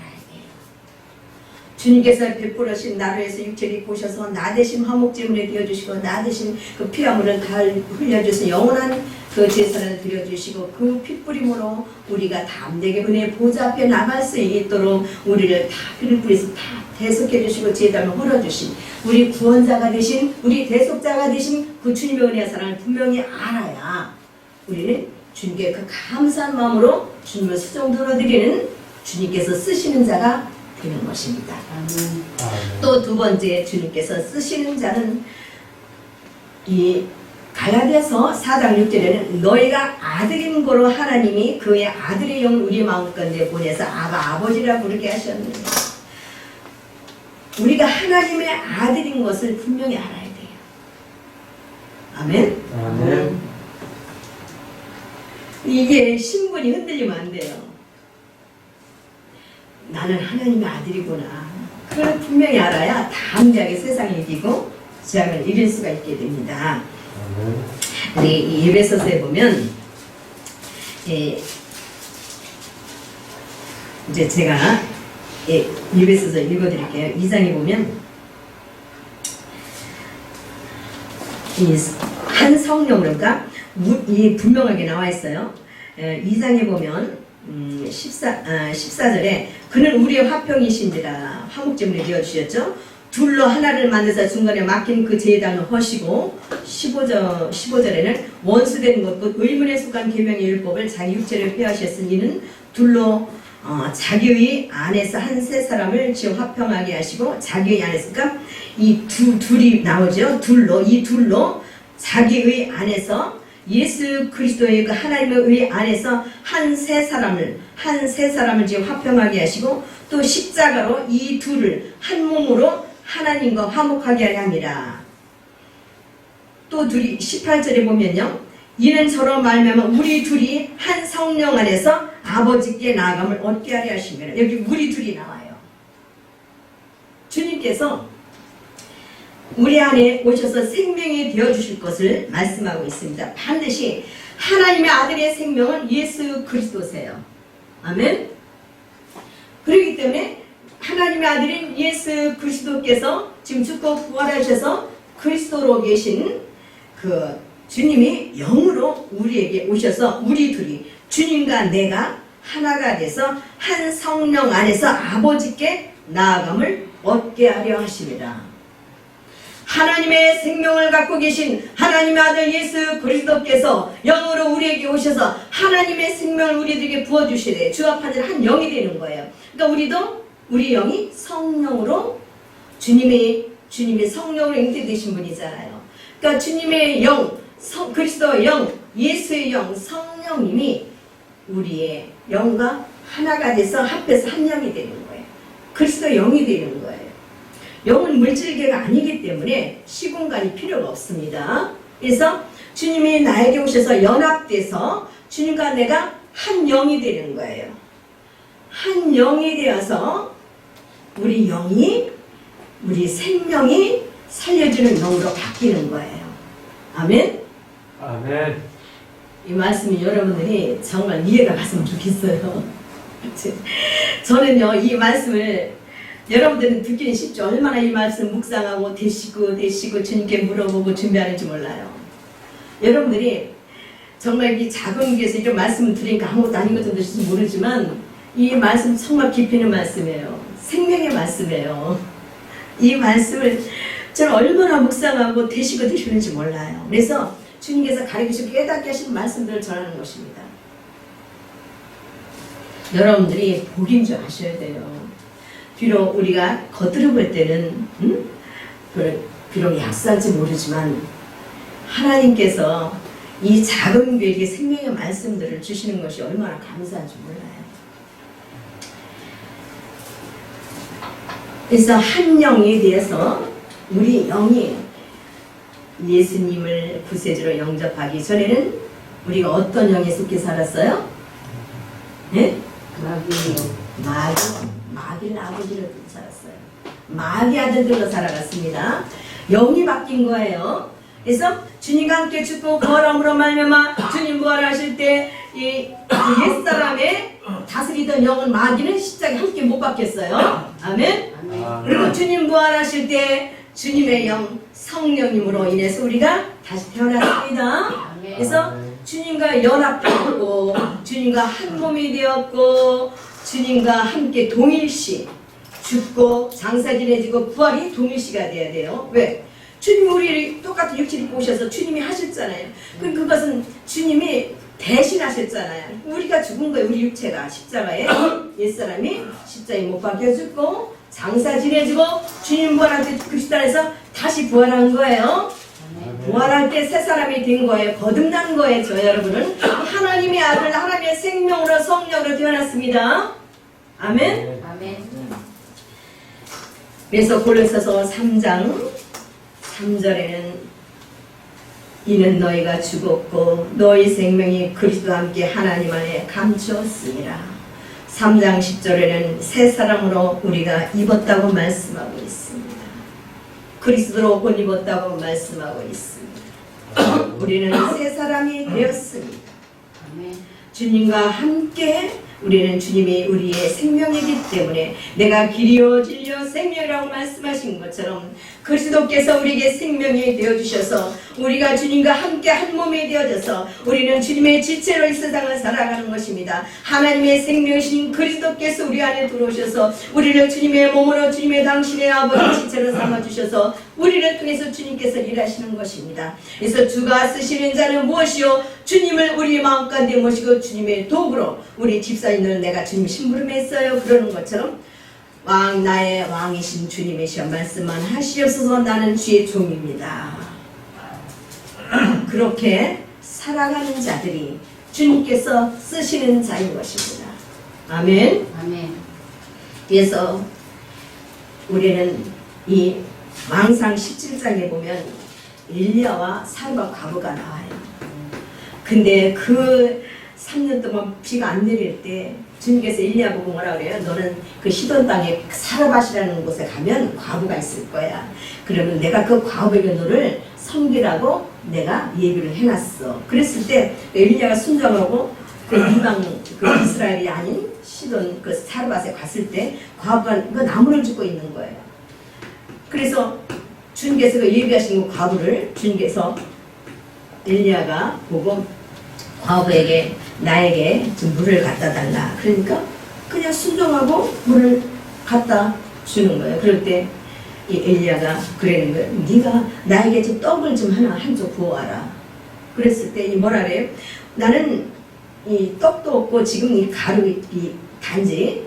주님께서 베풀어 주신 나를 위해서 육체를 입고 오셔서 나 대신 화목제물에 되어주시고 나 대신 그 피화물을 다 흘려주신 영원한 그 제사를 드려주시고 그 핏부림으로 우리가 담대게 그의 보좌 앞에 나갈 수 있도록 우리를 다 피를 뿌려서 다 대속해 주시고 제단을 흘려주신 우리 구원자가 되신 우리 대속자가 되신 그 주님의 은혜와 사랑을 분명히 알아야 우리는 주님께 그 감사한 마음으로 주님을 수종 들어드리는 주님께서 쓰시는 자가 되는 것입니다. 또 두 번째 주님께서 쓰시는 자는 이 갈라디아서 4장 6절에는 너희가 아들인 거로 하나님이 그의 아들의 영을 우리 마음 가운데 보내서 아버지라 부르게 하셨느니라. 우리가 하나님의 아들인 것을 분명히 알아야 돼요. 아멘? 아멘. 이게 신분이 흔들리면 안 돼요. 나는 하나님의 아들이구나. 그걸 분명히 알아야 담대하게 세상을 이기고 죄악을 이길 수가 있게 됩니다. 우리 이 에베소서에 보면 이제 제가 에베소서 읽어드릴게요. 2장에 보면 한 성령으로, 그러니까 이 분명하게 나와 있어요. 2장에 보면 14절에 그는 우리의 화평이신지라 화목제물에 되어주셨죠. 둘로 하나를 만드사 중간에 막힌 그 제단을 허시고 15절에는 원수된 것도 의문에 속한 계명의 율법을 자기 육체를 폐하셨으니 이는 둘로 자기의 안에서 한 세 사람을 지어 화평하게 하시고 자기의 안에서, 그러니까 이 둘이 나오죠. 이 둘로 자기의 안에서 예수 그리스도의 그 하나님의 의 안에서 한 세 사람을 지어 화평하게 하시고 또 십자가로 이 둘을 한 몸으로 하나님과 화목하게 하려 함이라. 또 둘이 18절에 보면요. 이는 서로 말미암아 우리 둘이 한 성령 안에서 아버지께 나아감을 얻게 하려 하시면, 여기 우리 둘이 나와요. 주님께서 우리 안에 오셔서 생명이 되어주실 것을 말씀하고 있습니다. 반드시 하나님의 아들의 생명은 예수 그리스도세요. 아멘. 그렇기 때문에 하나님의 아들인 예수 그리스도께서 지금 죽고 부활하셔서 그리스도로 계신 그 주님이 영으로 우리에게 오셔서 우리 둘이 주님과 내가 하나가 돼서 한 성령 안에서 아버지께 나아감을 얻게 하려 하십니다. 하나님의 생명을 갖고 계신 하나님의 아들 예수 그리스도께서 영으로 우리에게 오셔서 하나님의 생명을 우리들에게 부어주시되 주 앞에 한 영이 되는 거예요. 그러니까 우리 영이 성령으로 주님의 성령으로 잉태되신 분이잖아요. 그러니까 주님의 영, 그리스도의 영, 예수의 영, 성령님이 우리의 영과 하나가 돼서 합해서 한 영이 되는 거예요. 그리스도 영이 되는 거예요. 영은 물질계가 아니기 때문에 시공간이 필요가 없습니다. 그래서 주님이 나에게 오셔서 연합돼서 주님과 내가 한 영이 되는 거예요. 한 영이 되어서 우리 영이, 우리 생명이 살려주는 영으로 바뀌는 거예요. 아멘? 아멘. 이 말씀이 여러분들이 정말 이해가 갔으면 좋겠어요. 저는요, 이 말씀을 여러분들은 듣기는 쉽죠. 얼마나 이 말씀 묵상하고 되시고 주님께 물어보고 준비하는지 몰라요. 여러분들이 정말 이 작은 교회에서 이런 말씀을 들으니까 아무것도 아닌 것도 될지 모르지만 이 말씀 정말 깊이 있는 말씀이에요. 생명의 말씀이에요. 이 말씀을 저는 얼마나 묵상하고 되시는지 몰라요. 그래서 주님께서 가르치시고 깨닫게 하신 말씀들을 전하는 것입니다. 여러분들이 복인 줄 아셔야 돼요. 비록 우리가 겉으로 볼 때는 비록 약소할지 모르지만 하나님께서 이 작은 교회에게 생명의 말씀들을 주시는 것이 얼마나 감사한지 몰라요. 그래서 한 영이 되어서 우리 영이 예수님을 구세주로 영접하기 전에는 우리가 어떤 영에 속해 살았어요? 네? 마귀 아버지로 살았어요. 마귀 아들들로 살아갔습니다. 영이 바뀐 거예요. 그래서 주님과 함께 죽고 부활함으로 말미암아 주님 부활하실 때 이 옛사람의 다스리던 영은 마귀는 십자가에 함께 못 박혔어요. 아멘. 그리고 주님 부활하실 때 주님의 영 성령님으로 인해서 우리가 다시 태어났습니다. 그래서 주님과 연합되었고 주님과 한 몸이 되었고 주님과 함께 동일시 죽고 장사 지내지고 부활이 동일시가 돼야 돼요. 왜? 주님이 우리를 똑같은 육체를 입고 오셔서 주님이 하셨잖아요. 그럼 그것은 주님이 대신하셨잖아요. 우리가 죽은 거예요. 우리 육체가 십자가에 옛사람이 십자가에 못 박혀 죽고 장사 지내지고 주님 부활할 때 그 시단에서 다시 부활한 거예요. 부활할 때 새 사람이 된 거예요. 거듭난 거예요. 저 여러분은 하나님의 아들, 하나님의 생명으로 성령으로 태어났습니다. 아멘. 그래서 골로새서 3장 3절에는 이는 너희가 죽었고 너희 생명이 그리스도와 함께 하나님 안에 감추었습니다. 3장 10절에는 새 사람으로 우리가 입었다고 말씀하고 있습니다. 그리스도로 옷 입었다고 말씀하고 있습니다. 우리는 새 사람이 되었습니다. 주님과 함께 우리는 주님이 우리의 생명이기 때문에 내가 길이요 진리요 생명이라고 말씀하신 것처럼 그리스도께서 우리에게 생명이 되어주셔서 우리가 주님과 함께 한 몸이 되어져서 우리는 주님의 지체로 이 세상을 살아가는 것입니다. 하나님의 생명이신 그리스도께서 우리 안에 들어오셔서 우리를 주님의 몸으로 주님의 당신의 아버지 지체로 삼아주셔서 우리를 통해서 주님께서 일하시는 것입니다. 그래서 주가 쓰시는 자는 무엇이요? 주님을 우리 마음 가운데 모시고 주님의 도구로 우리 집사님들 내가 주님 심부름했어요. 그러는 것처럼 나의 왕이신 주님이시여 말씀만 하시옵소서. 나는 주의 종입니다. 그렇게 살아가는 자들이 주님께서 쓰시는 자인 것입니다. 아멘. 그래서 우리는 이 왕상 17장에 보면 엘리야와 사르밧 과부가 나와요. 근데 그 3년 동안 비가 안 내릴 때 주님께서 엘리야 보고 뭐라 그래요? 너는 그 시돈 땅에 사르밧이라는 곳에 가면 과부가 있을 거야. 그러면 내가 그 과부에게 너를 섬기라고 내가 예비를 해놨어. 그랬을 때 엘리야가 순종하고 그 이방 그 이스라엘이 아닌 시돈 그 사르밧에 갔을 때 과부가 그 나무를 줍고 있는 거예요. 그래서 주님께서 그 예비하신 그 과부를 주님께서 엘리야가 보고 과부에게 나에게 좀 물을 갖다 달라. 그러니까 그냥 순종하고 물을 갖다 주는 거예요. 그럴 때 이 엘리야가 그러는 거예요. 네가 나에게 좀 떡을 좀 하나 한쪽 부어와라. 그랬을 때 이 뭐라 그래요? 나는 이 떡도 없고 지금 이 가루 이 단지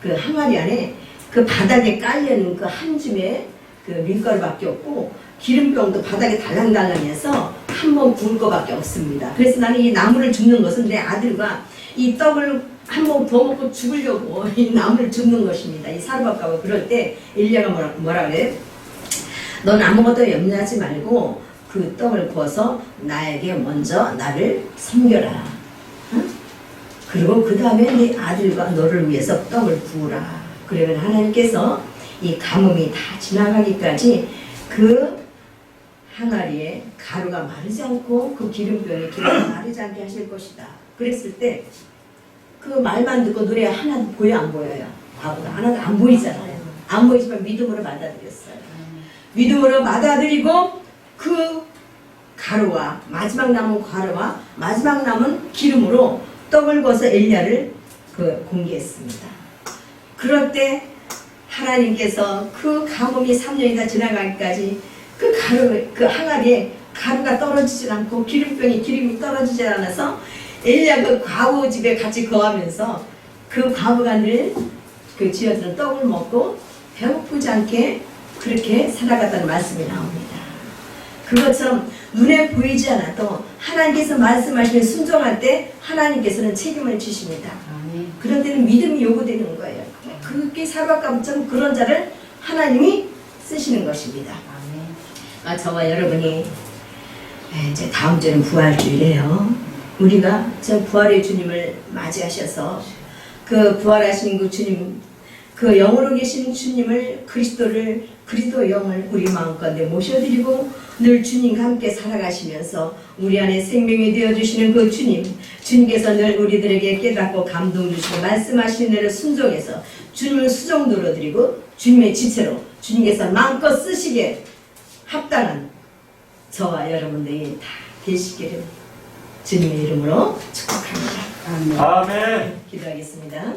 그 항아리 안에 그 바닥에 깔려있는 그 한 줌의 그 밀가루밖에 없고 기름병도 바닥에 달랑달랑해서 한 번 구울 것밖에 없습니다. 그래서 나는 이 나무를 줍는 것은 내 아들과 이 떡을 한 번 더 먹고 죽으려고 이 나무를 줍는 것입니다. 이 사르밧가고 그럴 때 엘리야가 뭐라 그래? 넌 아무것도 염려하지 말고 그 떡을 구워서 나에게 먼저 나를 섬겨라. 응? 그리고 그 다음에 네 아들과 너를 위해서 떡을 구우라. 그러면 하나님께서 이 가뭄이 다 지나가기까지 그 항아리에 가루가 마르지 않고 그 기름병에 기름이 마르지 않게 하실 것이다. 그랬을 때 그 말만 듣고 노래 하나도 보여 안 보여요? 바보가 하나도 안 보이잖아요. 안 보이지만 믿음으로 받아들였어요. 믿음으로 받아들이고 그 가루와 마지막 남은 가루와 마지막 남은 기름으로 떡을 구워서 엘리야를 공개했습니다. 그럴 때 하나님께서 그 가뭄이 3년이 다 지나가기까지 그 항아리에 가루가 떨어지질 않고 기름이 떨어지질 않아서 엘리야 그 과부 집에 같이 거하면서 그 과부가 늘 그 지어주는 떡을 먹고 배고프지 않게 그렇게 살아갔다는 말씀이 나옵니다. 그것처럼 눈에 보이지 않아도 하나님께서 말씀하시면 순종할 때 하나님께서는 책임을 지십니다. 그런 때는 믿음이 요구되는 거예요. 그게 사르밧가부처럼 그런 자를 하나님이 쓰시는 것입니다. 저와 여러분이 이제 다음 주는 부활주일이에요. 우리가 저 부활의 주님을 맞이하셔서 그 부활하신 그 주님, 그 영으로 계신 주님을 그리스도 영을 우리 마음가운데 모셔드리고 늘 주님과 함께 살아가시면서 우리 안에 생명이 되어주시는 그 주님께서 늘 우리들에게 깨닫고 감동 주시고 말씀하시는 대로 순종해서 주님을 수종도로 드리고 주님의 지체로 주님께서 마음껏 쓰시기에 합당한 저와 여러분들이 다 되시기를 주님의 이름으로 축복합니다. 아멘. 기도하겠습니다.